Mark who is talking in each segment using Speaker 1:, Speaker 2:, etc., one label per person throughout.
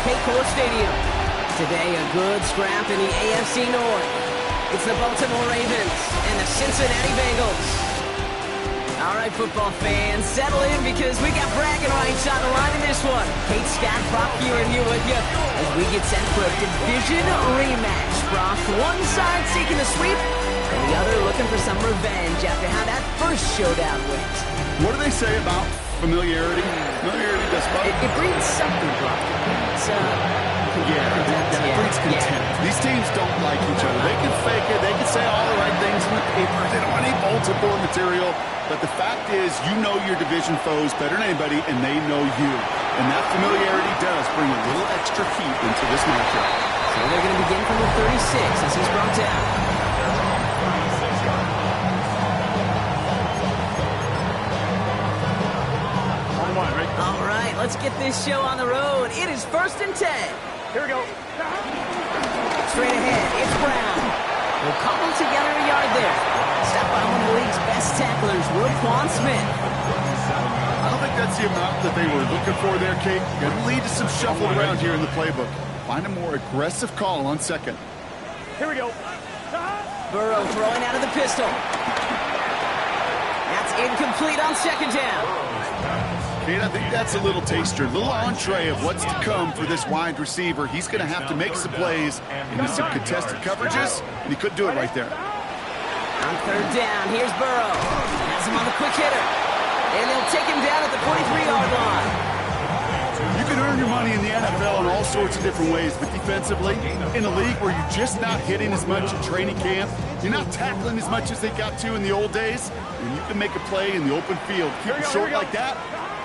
Speaker 1: Paycor Stadium. Today, a good scrap in the AFC North. It's the Baltimore Ravens and the Cincinnati Bengals. All right, football fans, settle in because we got bragging rights on the line in this one. Kate Scott, Brock Ewan here with you as we get set for a division rematch. Brock, one side seeking a sweep, and the other looking for some revenge after how that first showdown went.
Speaker 2: What do they say about familiarity? Familiarity does what?
Speaker 1: It breeds something, Brock. It's,
Speaker 2: it breeds contempt. These teams don't like each other. They can fake it. They can say all the right things in the paper. They don't want any bulletin board material. But the fact is, you know your division foes better than anybody, and they know you. And that familiarity does bring a little extra heat into this matchup.
Speaker 1: So they're going to begin from the 36 as he's brought down. All right, let's get this show on the road. It is 1st and 10.
Speaker 3: Here we go.
Speaker 1: Straight ahead, it's Brown. We'll cobble together a yard there. Stopped by one of the league's best tacklers, Roquan Smith.
Speaker 2: I don't think that's the amount that they were looking for there, Kate. Going to lead to some shuffle around here in the playbook. Find a more aggressive call on second.
Speaker 3: Here we go.
Speaker 1: Burrow throwing out of the pistol. That's incomplete on second down.
Speaker 2: Kate, I think that's a little taster, a little entree of what's to come for this wide receiver. He's going to have to make some plays into some contested coverages, and he couldn't do it right there.
Speaker 1: On third down, here's Burrow. Has him on the quick hitter. And they'll take him down at the 43-yard line.
Speaker 2: You can earn your money in the NFL in all sorts of different ways, but defensively, in a league where you're just not hitting as much in training camp, you're not tackling as much as they got to in the old days, and you can make a play in the open field. Keep it short like that,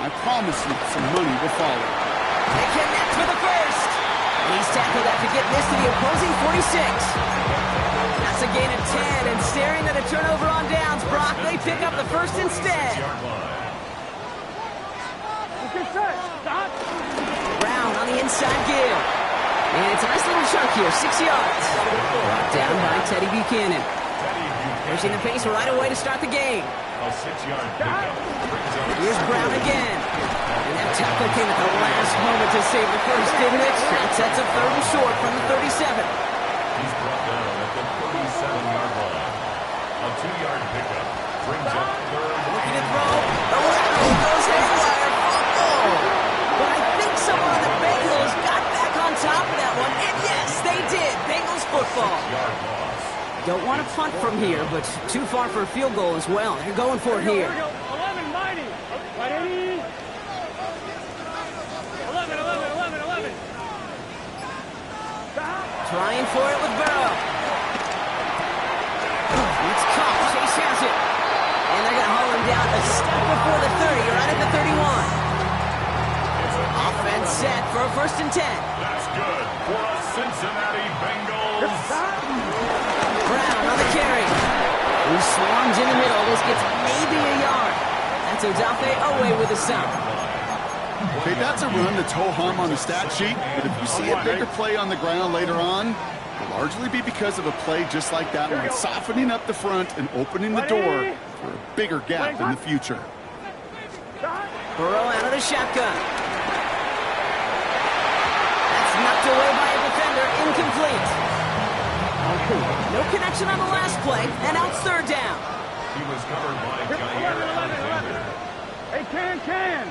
Speaker 2: I promise you some money will follow.
Speaker 1: They connect for the first. And he's tackled after getting this to the opposing 46. That's a gain of 10, and staring at a turnover on downs, Brock, they pick up the first instead. Brown on the inside give. And it's a nice little chunk here, 6 yards. Brought down by Teddy Buchanan. Pushing the pace right away to start the game. Here's Brown again. And that tackle came at the last moment to save the first, didn't it? That sets up 3rd and short from the 37.
Speaker 4: He's brought down at the 37-yard line. A 2-yard pickup brings up 3rd.
Speaker 1: Looking to throw. The lateral goes haywire. Fumble. But I think someone on the Bengals got back on top of that one. And yes, they did. Bengals football. Don't want to punt from here, but too far for a field goal as well. They're going for it here.
Speaker 3: 11, mighty. 11.
Speaker 1: Trying for it with Burrow. It's caught. Chase has it. And they're going to haul him down a step before the 30, right at the 31. Offense set for a 1st and 10.
Speaker 4: That's good for a Cincinnati Bengals.
Speaker 1: Brown on the carry. Who swarms in the middle. This gets maybe a yard. That's Odafe Owe with a stop.
Speaker 2: Okay, that's a run that's ho-hum on the stat sheet, but if you see a bigger play on the ground later on, it'll largely be because of a play just like that one, softening up the front and opening the door for a bigger gap in the future.
Speaker 1: Burrow out of the shotgun. That's knocked away by a defender. Incomplete. No connection on the last play, and out 3rd down.
Speaker 4: He was covered by Jair Alexander.
Speaker 3: Hey, can.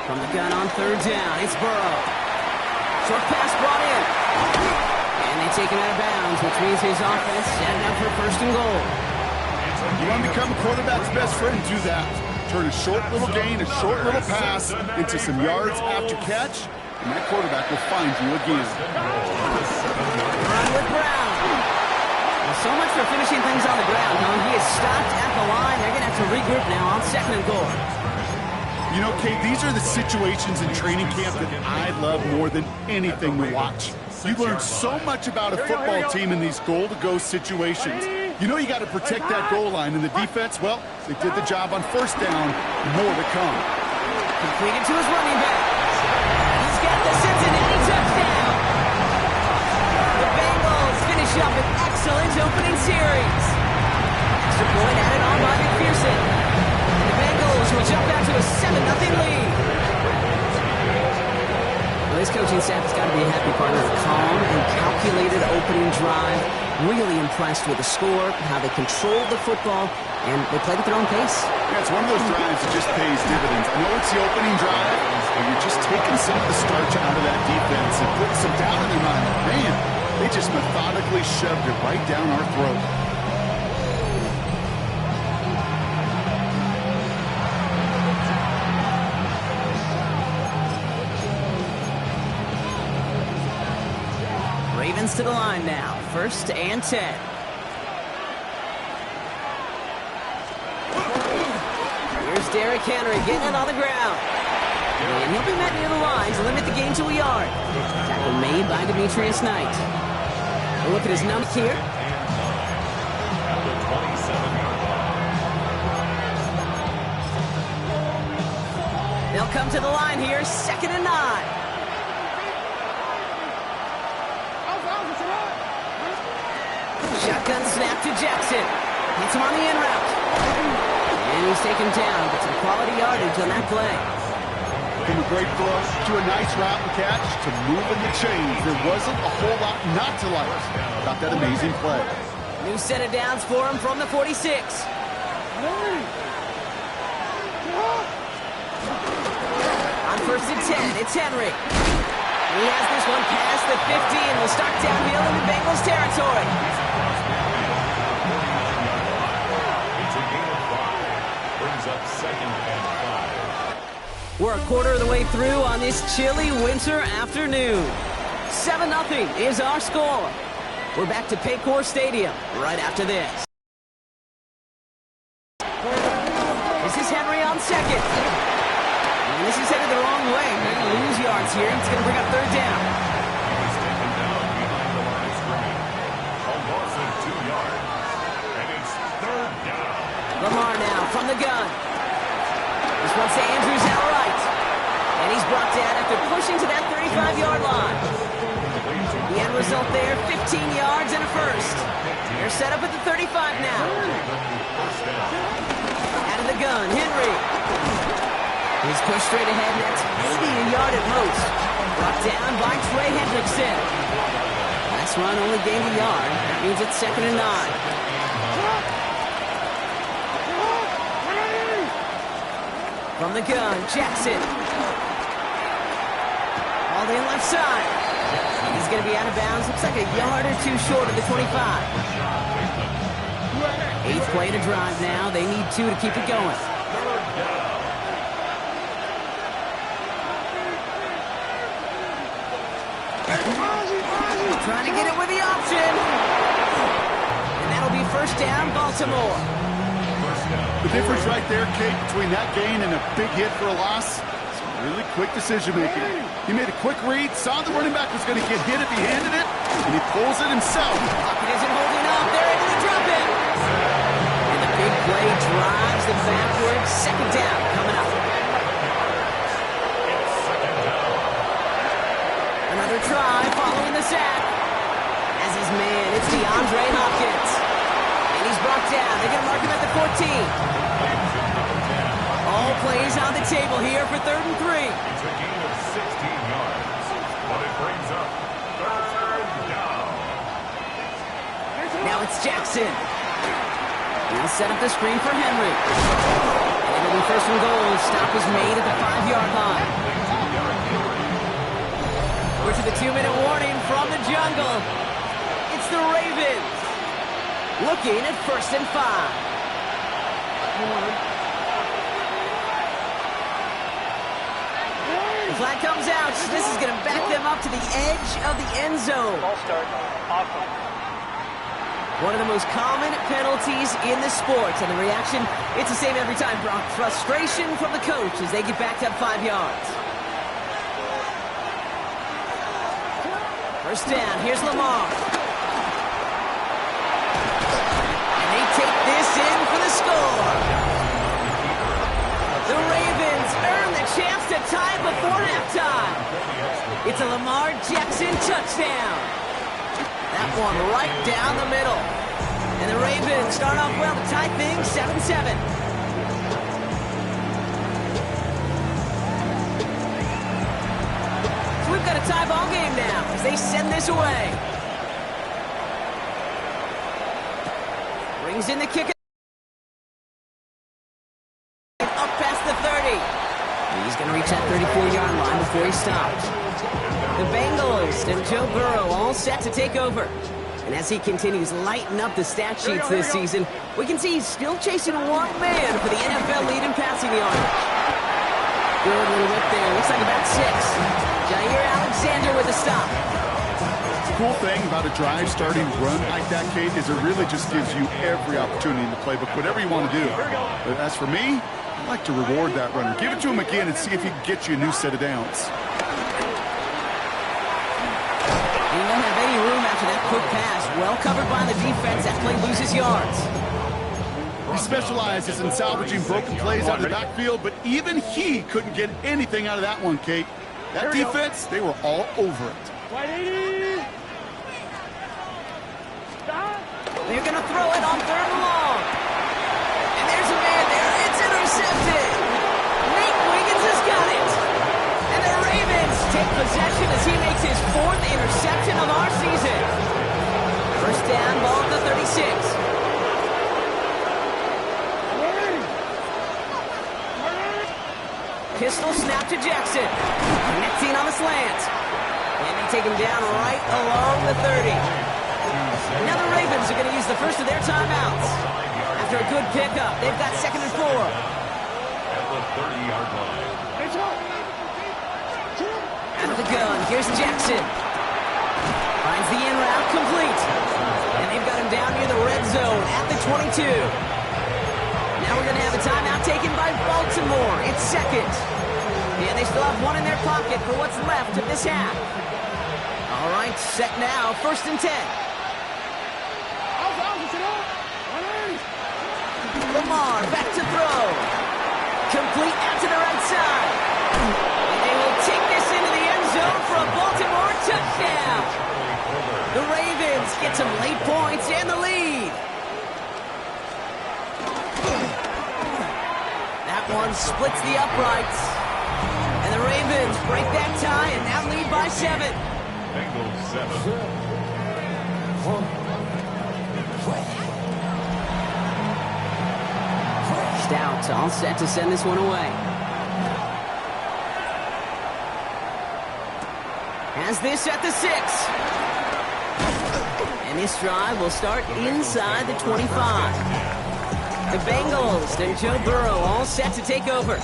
Speaker 1: From the gun on 3rd down, it's Burrow. Short pass brought in. And they take him out of bounds, which means his offense setting up for 1st and goal.
Speaker 2: You want to become a quarterback's best friend, do that. Turn a short little gain, a short little pass into some yards after catch, and that quarterback will find you again.
Speaker 1: Run with Brown. Well, so much for finishing things on the ground, huh? He is stopped at the line. They're going to have to regroup now on 2nd and goal.
Speaker 2: You know, Kate, these are the situations in training camp that I love more than anything to watch. You learn so much about a football team in these goal-to-go situations. You know you got to protect that goal line, and the defense, well, they did the job on 1st down. More to come.
Speaker 1: Completed to his running back. He's got the Cincinnati touchdown. The Bengals finish up an excellent opening series. Extra point added on by McPherson. And the Bengals will jump out to a 7-0 lead. This coaching staff has got to be a happy partner. Calm and calculated opening drive. Really impressed with the score, how they controlled the football, and they played at their own pace.
Speaker 2: Yeah, it's one of those drives that just pays dividends. I know it's the opening drive, but you're just taking some of the starch out of that defense and putting some doubt in their mind. Man, they just methodically shoved it right down our throat.
Speaker 1: Ravens to the line now. 1st and 10. Here's Derrick Henry getting it on the ground. And he'll be met near the line to limit the gain to a yard. Tackle made by Demetrius Knight. A look at his numbers here. They'll come to the line here. 2nd and 9. Shotgun snap to Jackson. Hits him on the in route. And he's taken down, but some quality yardage on that play.
Speaker 2: From a great throw to a nice route and catch to moving the chains. There wasn't a whole lot not to like about that amazing play.
Speaker 1: New set of downs for him from the 46. On 1st and 10, it's Henry. He has this one past the 50 and will start downhill into Bengals territory.
Speaker 4: Up 2nd and 5.
Speaker 1: We're a quarter of the way through on this chilly winter afternoon. 7-0 is our score. We're back to Paycor Stadium right after this. This is Henry on 2nd. And this is headed the wrong way. They're going to lose yards here. It's going to bring up 3rd down.
Speaker 4: He's taken down behind the line of scrimmage. A loss of 2 yards. And it's 3rd down.
Speaker 1: Lamar now from the gun. This one's to Andrews outright. And he's brought down after pushing to that 35-yard line. The end result there, 15 yards and a first. They're set up at the 35 now. Out of the gun, Henry. He's pushed straight ahead, and that's maybe a yard at most. Brought down by Trey Hendrickson. Last run only gained a yard. That means it's 2nd and 9. From the gun, Jackson. All in left side. He's going to be out of bounds. Looks like a yard or 2 short of the 25. 8th play to drive now. They need 2 to keep it going. Trying to get it with the option. And that'll be 1st down, Baltimore.
Speaker 2: The difference right there, Kate, between that gain and a big hit for a loss, is really quick decision-making. He made a quick read, saw the running back was going to get hit if he handed it, and he pulls it himself.
Speaker 1: Pocket isn't holding up. They're able to drop it. And the big play drives them backwards. 2nd down coming up. Another try following the sack. As his man, it's DeAndre Hopkins. He's brought down. They're going to mark him at the 14. All plays on the table here for 3rd and 3.
Speaker 4: It's a gain of 16 yards, but it brings up 3rd down.
Speaker 1: Now it's Jackson. He'll set up the screen for Henry. And it'll be 1st and goal. Stop is made at the 5-yard line. We're to the 2-minute warning from the jungle. It's the Ravens. Looking at 1st and 5. The flag comes out. This is going to back them up to the edge of the end zone.
Speaker 3: Ball start. Awesome.
Speaker 1: One of the most common penalties in the sport. And the reaction, it's the same every time, Brock. Frustration from the coach as they get backed up 5 yards. 1st down. Here's Lamar. Take this in for the score. The Ravens earn the chance to tie before halftime. It's a Lamar Jackson touchdown. That one right down the middle. And the Ravens start off well to tie things 7-7. Swing got a tie ball game now as they send this away. Brings in the kick. Up past the 30. He's going to reach that 34-yard line before he stops. The Bengals and Joe Burrow all set to take over. And as he continues lighting up the stat sheets this season, we can see he's still chasing one man for the NFL lead in passing yardage. Good little whip there. Looks like about 6. Jair Alexander with the stop.
Speaker 2: The cool thing about a drive starting run like that, Kate, is it really just gives you every opportunity in the playbook, whatever you want to do. But as for me, I like to reward that runner. Give it to him again and see if he can get you a new set of downs.
Speaker 1: He won't have any room after that quick pass. Well covered by the defense. That play loses yards.
Speaker 2: He specializes in salvaging broken plays out of the backfield, but even he couldn't get anything out of that one, Kate. That defense, they were all over it.
Speaker 1: They're going to throw it on 3rd and long. And there's a man there. It's intercepted. Nate Wiggins has got it. And the Ravens take possession as he makes his 4th interception of our season. First down, ball at the 36. Pistol snap to Jackson. Connecting on the slant. And they take him down right along the 30. Now the Ravens are going to use the first of their timeouts. After a good pickup, they've got 2nd and 4.
Speaker 4: At the 30-yard line.
Speaker 1: Out of the gun, here's Jackson. Finds the in route complete. And they've got him down near the red zone at the 22. Now we're going to have a timeout taken by Baltimore. It's 2nd. And they still have 1 in their pocket for what's left of this half. All right, set now, 1st and 10. Lamar back to throw. Complete out to the right side. And they will take this into the end zone for a Baltimore touchdown. The Ravens get some late points and the lead. That one splits the uprights. And the Ravens break that tie and now lead by 7.
Speaker 4: Bengals 7.
Speaker 1: Stout all set to send this one away. Has this at the 6. And this drive will start inside the 25. The Bengals and Joe Burrow all set to take over.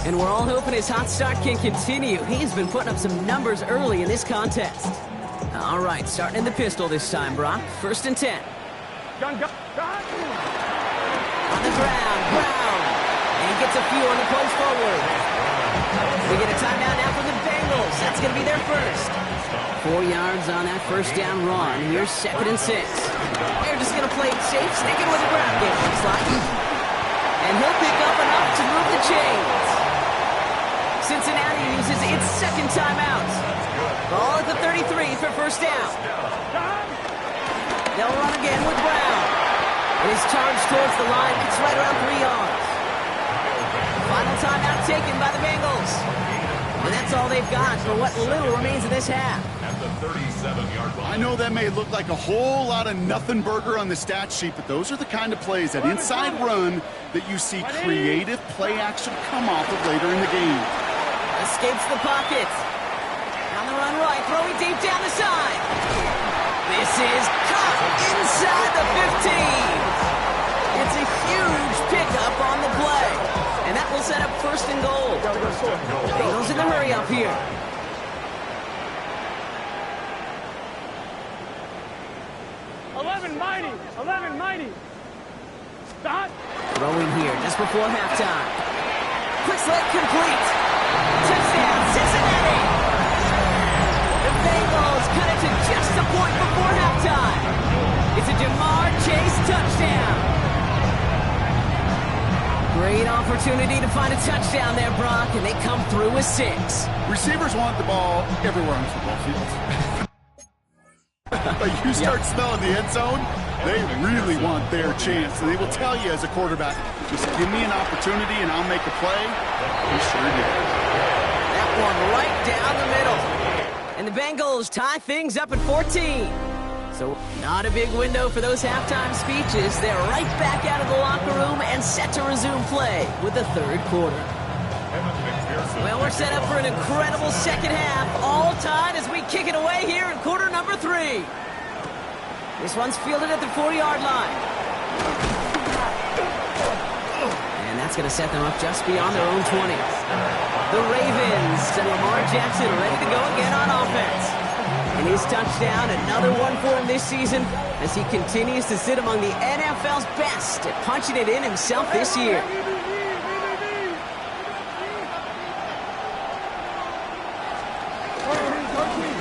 Speaker 1: And we're all hoping his hot start can continue. He's been putting up some numbers early in this contest. All right, starting in the pistol this time, Brock. 1st and 10.
Speaker 3: Gun.
Speaker 1: On the ground, Brown. And he gets a few on the post forward. We get a timeout now for the Bengals. That's going to be their first. 4 yards on that first down run. Here's 2nd and 6. They're just going to play it safe, sticking with the ground game, looks like. And he'll pick up enough to move the chains. Cincinnati uses its 2nd timeout. Ball at the 33 for first down. They'll run again with Brown. And his charge towards the line, it's right around 3 yards. Final timeout taken by the Bengals. And that's all they've got for what little remains of this half.
Speaker 4: At the 37-yard line.
Speaker 2: I know that may look like a whole lot of nothing burger on the stat sheet, but those are the kind of plays, that inside run, that you see creative play action come off of later in the game.
Speaker 1: Escapes the pocket. On the run right, throwing deep down the side. This is caught inside the 15. It's a huge pickup on the play. And that will set up 1st and goal. Bengals in the hurry up here.
Speaker 3: Mighty. Stop.
Speaker 1: Throwing here just before halftime. Quick slant complete. Touchdown, Cincinnati. The Bengals cut it to just a point before halftime. It's a Jamar Chase touchdown. Great opportunity to find a touchdown there, Brock, and they come through with 6.
Speaker 2: Receivers want the ball everywhere on the football field. But you start smelling the end zone, they really want their chance. And they will tell you as a quarterback, just give me an opportunity and I'll make a play. He sure did.
Speaker 1: That one right down the middle. And the Bengals tie things up at 14. So not a big window for those halftime speeches. They're right back out of the locker room and set to resume play with the third quarter. Well, we're set up for an incredible second half, all tied as we kick it away here in quarter number 3. This one's fielded at the 40-yard line. And that's going to set them up just beyond their own 20. The Ravens and Lamar Jackson ready to go again on offense. And his touchdown, another one for him this season as he continues to sit among the NFL's best at punching it in himself this year.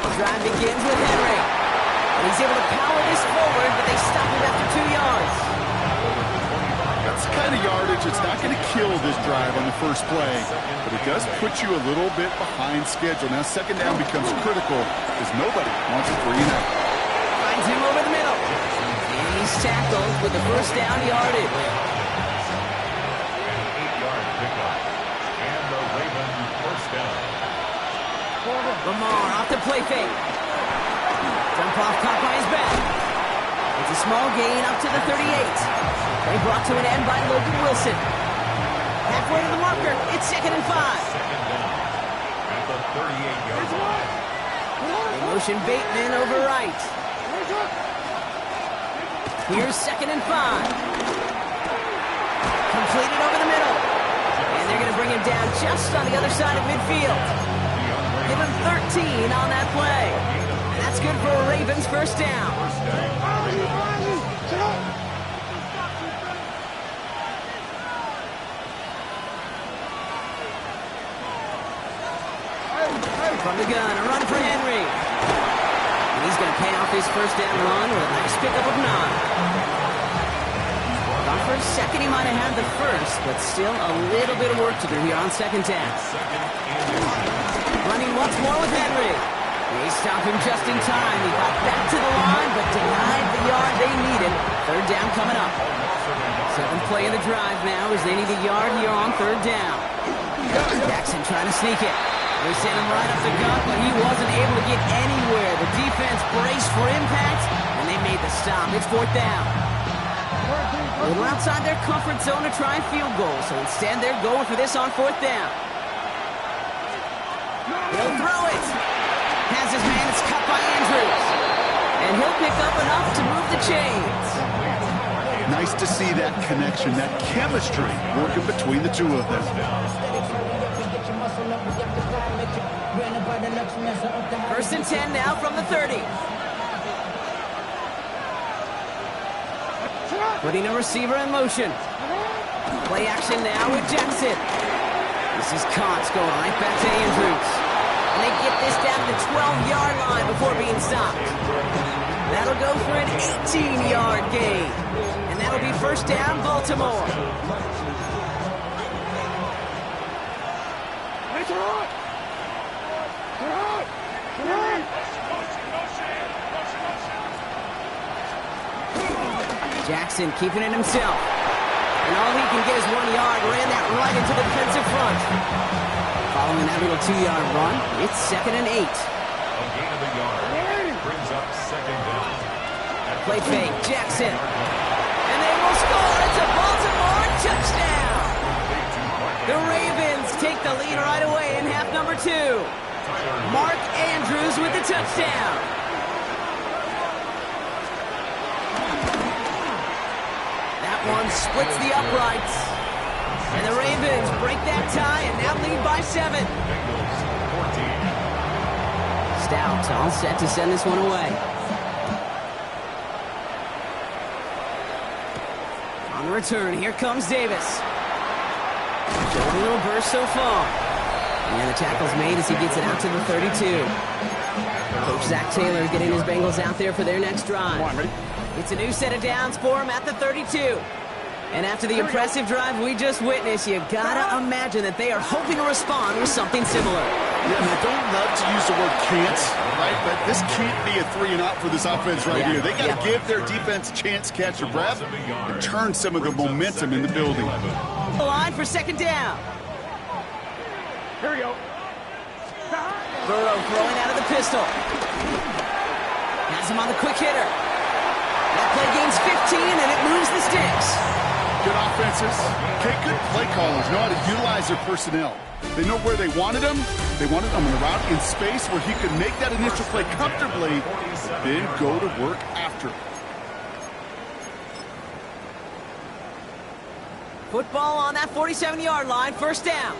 Speaker 1: The drive begins with Henry. And he's able to power this forward, but they stop him after 2 yards.
Speaker 2: That's the kind of yardage it's not going to kill this drive on the first play, but it does put you a little bit behind schedule. Now second down becomes critical because nobody wants a 3-and-out.
Speaker 1: Finds him over the middle. And he's tackled with the first down yardage.
Speaker 4: An 8-yard pickup. And the Ravens first down.
Speaker 1: Lamar off the play fake. Dump off caught by his back. It's a small gain up to the 38. Play brought to an end by Logan Wilson. Halfway to the marker. It's 2nd and 5.
Speaker 4: Second down at the 38-yard line.
Speaker 1: They motion Bateman over right. Here's 2nd and 5. Completed over the middle. And they're going to bring him down just on the other side of midfield. Give him 13 on that play. And that's good for a Ravens first down. From the gun, a run for Henry. And he's going to pay off his first down run with a nice pickup of 9. On first second, he might have had the first, but still a little bit of work to do here on second down. Running once more with Henry. They stop him just in time. He got back to the line, but denied the yard they needed. Third down coming up. 7th play of the drive now as they need a yard here on third down. Jackson trying to sneak it. They sent him right up the gut, but he wasn't able to get anywhere. The defense braced for impact, and they made the stop. It's 4th down. A little outside their comfort zone to try and field goal, so instead they're going for this on 4th down. He'll throw it. Has his man. It's cut by Andrews. And he'll pick up enough to move the chains.
Speaker 2: Nice to see that connection, that chemistry working between the two of them.
Speaker 1: First and 10 now from the 30. Putting a receiver in motion. Play action now with Jackson. This is Cox going right back to Andrews. And they get this down to the 12-yard line before being stopped. That'll go for an 18-yard gain. And that'll be first down, Baltimore. Jackson keeping it himself. And all he can get is 1 yard. Ran that right into the defensive front. Following that little 2-yard run, it's 2nd and 8.
Speaker 4: A gain of a yard. Brings up second down.
Speaker 1: Play fake, Jackson. And they will score. It's a Baltimore touchdown. The Ravens take the lead right away in half number 2. Mark Andrews with the touchdown. That one splits the uprights. And the Ravens break that tie and now lead by 7. Stout all set to send this one away. On the return, here comes Davis. Showing a little burst so far. And the tackle's made as he gets it out to the 32. Coach Zach Taylor getting his Bengals out there for their next drive. It's a new set of downs for him at the 32. And after the impressive drive we just witnessed, you gotta imagine that they are hoping to respond with something similar.
Speaker 2: Yeah, and I don't love to use the word can't, right? But this can't be a 3-and-out for this offense right here. They got to give their defense a chance to catch their breath and turn some of the momentum in the building.
Speaker 1: The line for second down.
Speaker 3: Here we go.
Speaker 1: Burrow throwing out of the pistol. Has him on the quick hitter. That play gains 15, and it moves the sticks.
Speaker 2: Good offenses. Okay, good play callers know how to utilize their personnel. They know where they wanted him. They wanted him on the route in space where he could make that initial play comfortably, then go to work after.
Speaker 1: Football on that 47-yard line, first down.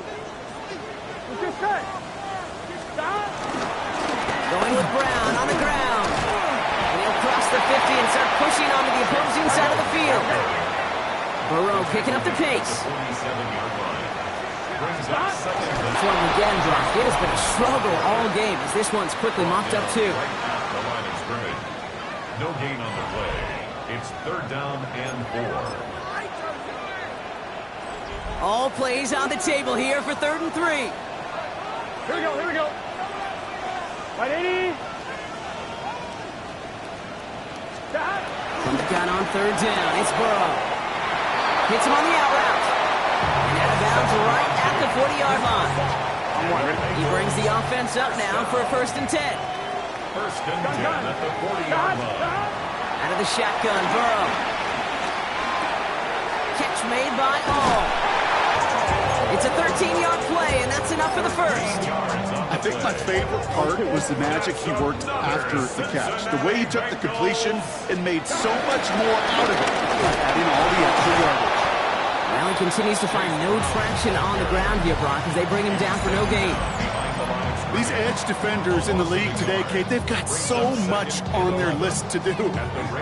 Speaker 1: Going with Brown on the ground. And he'll cross the 50 and start pushing onto the opposing side of the field. Burrow picking up the pace. This one again, Brock. It has been a struggle all game as this one's quickly mopped up too.
Speaker 4: The line of scrimmage. No gain on the play. It's third down and 4.
Speaker 1: All plays on the table here for 3rd and 3.
Speaker 3: Here we go. Right, 80.
Speaker 1: From the gun on 3rd down, it's Burrow. Hits him on the out route. And out of bounds right at the 40-yard line. He brings the offense up now for a 1st and 10.
Speaker 4: First and 10 at the 40-yard line.
Speaker 1: Out of the shotgun, Burrow. Catch made by All. It's a 13-yard play, and that's enough for the first.
Speaker 2: I think my favorite part was the magic he worked after the catch. The way he took the completion and made so much more out of it by adding all the extra yardage.
Speaker 1: Well, he continues to find no traction on the ground here, Brock, as they bring him down for no gain.
Speaker 2: These edge defenders in the league today, Kate, they've got so much on their list to do.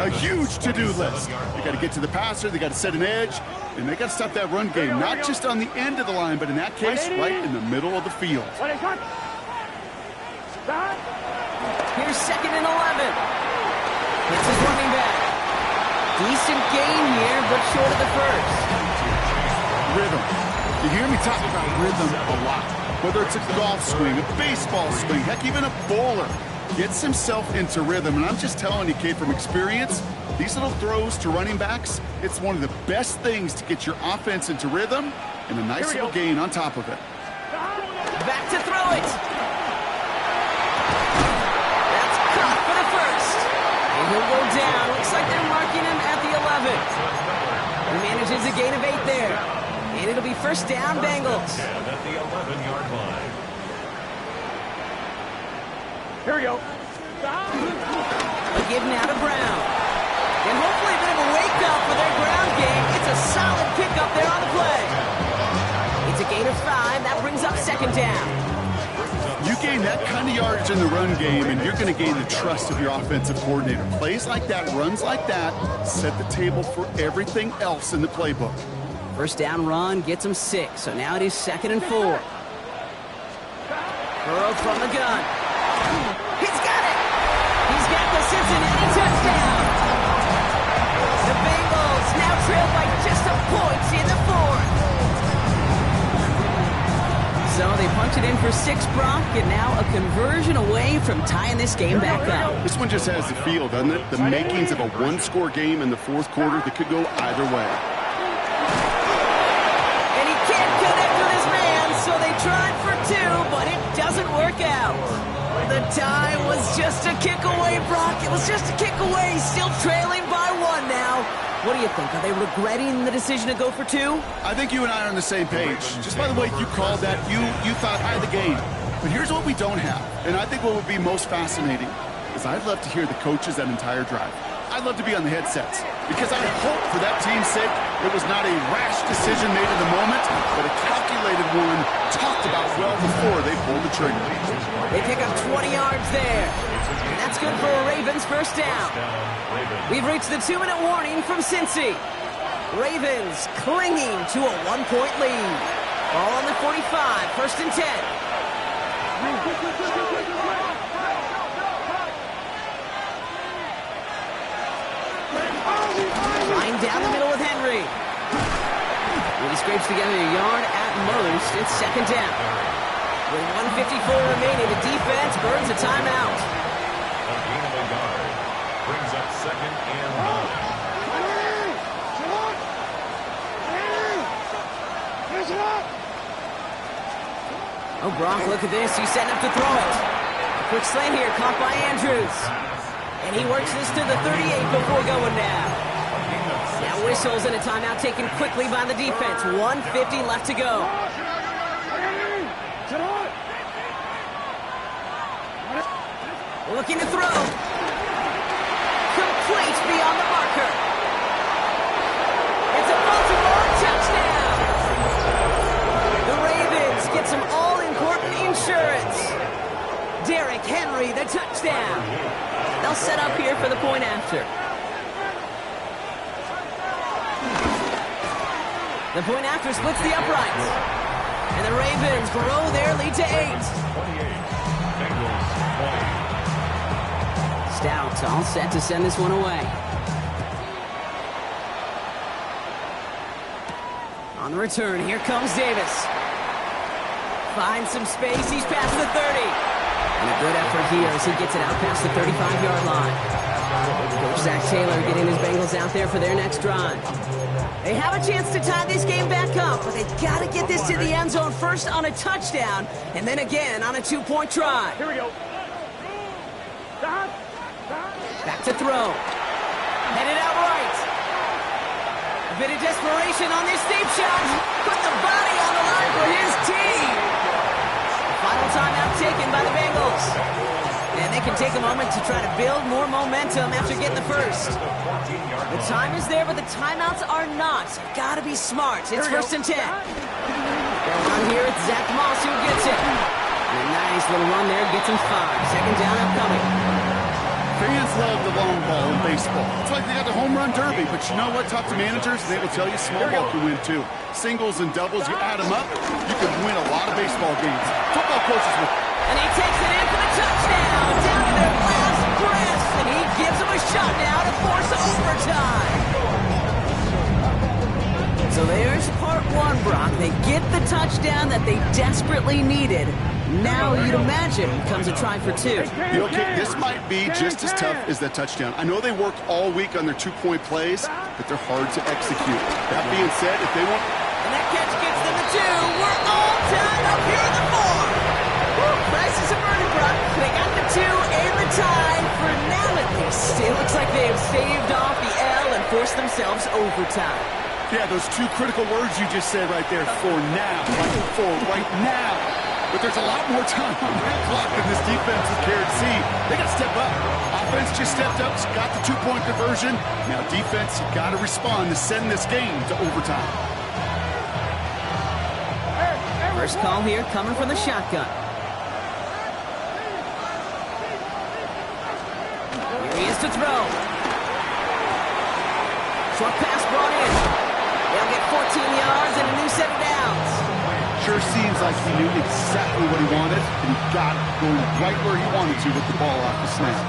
Speaker 2: A huge to-do list. They got to get to the passer, they got to set an edge, and they got to stop that run game, not just on the end of the line, but in that case, right in the middle of the field.
Speaker 1: Here's 2nd and 11. Hits his running back. Decent gain here, but short of the first.
Speaker 2: Rhythm. You hear me talk about rhythm a lot. Whether it's a golf swing, a baseball swing, heck, even a bowler gets himself into rhythm. And I'm just telling you, Kate, from experience, these little throws to running backs, it's one of the best things to get your offense into rhythm and a nice little gain on top of it.
Speaker 1: Back to throw it. That's caught for the first. And he'll go down. Looks like they're marking him at the 11. He manages a gain of 8 there. And it'll be first down, Bengals.
Speaker 4: At the 11-yard line.
Speaker 3: Here we go.
Speaker 1: A give now to Brown. And hopefully a bit of a wake-up for their ground game. It's a solid pickup there on the play. It's a gain of 5. That brings up 2nd down.
Speaker 2: You gain that kind of yardage in the run game, and you're going to gain the trust of your offensive coordinator. Plays like that, runs like that, set the table for everything else in the playbook.
Speaker 1: First down run gets him 6, so now it is 2nd and 4. Burrow from the gun. He's got it! He's got the Cincinnati touchdown! The Bengals now trail by just a point in the 4th. So they punch it in for 6, Brock, and now a conversion away from tying this game back up.
Speaker 2: This one just has the feel, doesn't it? The makings of a one-score game in the 4th quarter that could go either way.
Speaker 1: So they tried for 2, but it doesn't work out. The tie was just a kick away, Brock. It was just a kick away, still trailing by 1 now. What do you think? Are they regretting the decision to go for 2?
Speaker 2: I think you and I are on the same page. Just by the way you called that, you thought I had the game. But here's what we don't have, and I think what would be most fascinating is I'd love to hear the coaches that entire drive. I'd love to be on the headsets because I hope for that team's sake it was not a rash decision made in the moment, but a calculated one talked about well before they pulled the trigger.
Speaker 1: They pick up 20 yards there. And that's good for a Ravens first down. We've reached the 2-minute warning from Cincy. Ravens clinging to a 1-point lead. Ball on the 45, first and 10. Line down the middle with Henry. When he scrapes together a yard at most, it's 2nd down. With 1:54 remaining, the defense burns a timeout.
Speaker 4: A gain of a yard brings up 2nd and 9.
Speaker 1: Oh, Brock, look at this. He's setting up to throw it. Quick slant here, caught by Andrews. And he works this to the 38 before going down. Now whistles and a timeout taken quickly by the defense. 1:50 left to go. Looking to throw. Complete beyond the marker. It's a Baltimore touchdown. The Ravens get some all-important insurance. Derrick Henry, the touchdown. They'll set up here for the point after. The point after splits the uprights. And the Ravens grow their lead to 8.
Speaker 4: 28. Bengals 20.
Speaker 1: Stout all set to send this one away. On the return, here comes Davis. Finds some space, he's past the 30. And a good effort here as he gets it out past the 35-yard line. Coach Zach Taylor getting his Bengals out there for their next drive. They have a chance to tie this game back up, but they've got to get this to the end zone first on a touchdown, and then again on a 2-point try.
Speaker 3: Here we go.
Speaker 1: Back to throw. Headed out right. A bit of desperation on this deep shot. Put the body on the line for his team. Final timeout taken by the Bengals. And they can take a moment to try to build more momentum after getting the first. The time is there, but the timeouts are not. Got to be smart. It's 1st and 10. Going on here, it's Zach Moss who gets it. And a nice little run there gets him 5. 2nd down upcoming.
Speaker 2: Fans love the long ball in baseball. It's like they got the home run derby, but you know what? Talk to managers, they will tell you small ball can win too. Singles and doubles, you add them up, you can win a lot of baseball games. Football coaches will...
Speaker 1: And he takes it in for the touchdown, down to their last breath, and he gives them a shot now to force overtime. So there's part 1, Brock. They get the touchdown that they desperately needed. Now, you'd imagine, comes a try for 2.
Speaker 2: You know, Kit, this might be just as tough as that touchdown. I know they worked all week on their 2-point plays, but they're hard to execute. That being said, if they want...
Speaker 1: And that catch gets them the 2. We're all tied up here in the 4. Woo, crisis averted, Brock. They got the 2 and the tie for now at least. It looks like they have staved off the L and forced themselves overtime.
Speaker 2: Yeah, those 2 critical words you just said right there, for now, like for right now. But there's a lot more time on that clock than this defense is cared to see. They got to step up. Offense just stepped up, got the 2-point conversion. Now defense, you got to respond to send this game to overtime.
Speaker 1: First call here coming from the shotgun. Here he is to throw. Short pass brought in. They'll get 14 yards and a new set of downs.
Speaker 2: Sure seems like he knew exactly what he wanted, and he got it going right where he wanted to with the ball off the snap.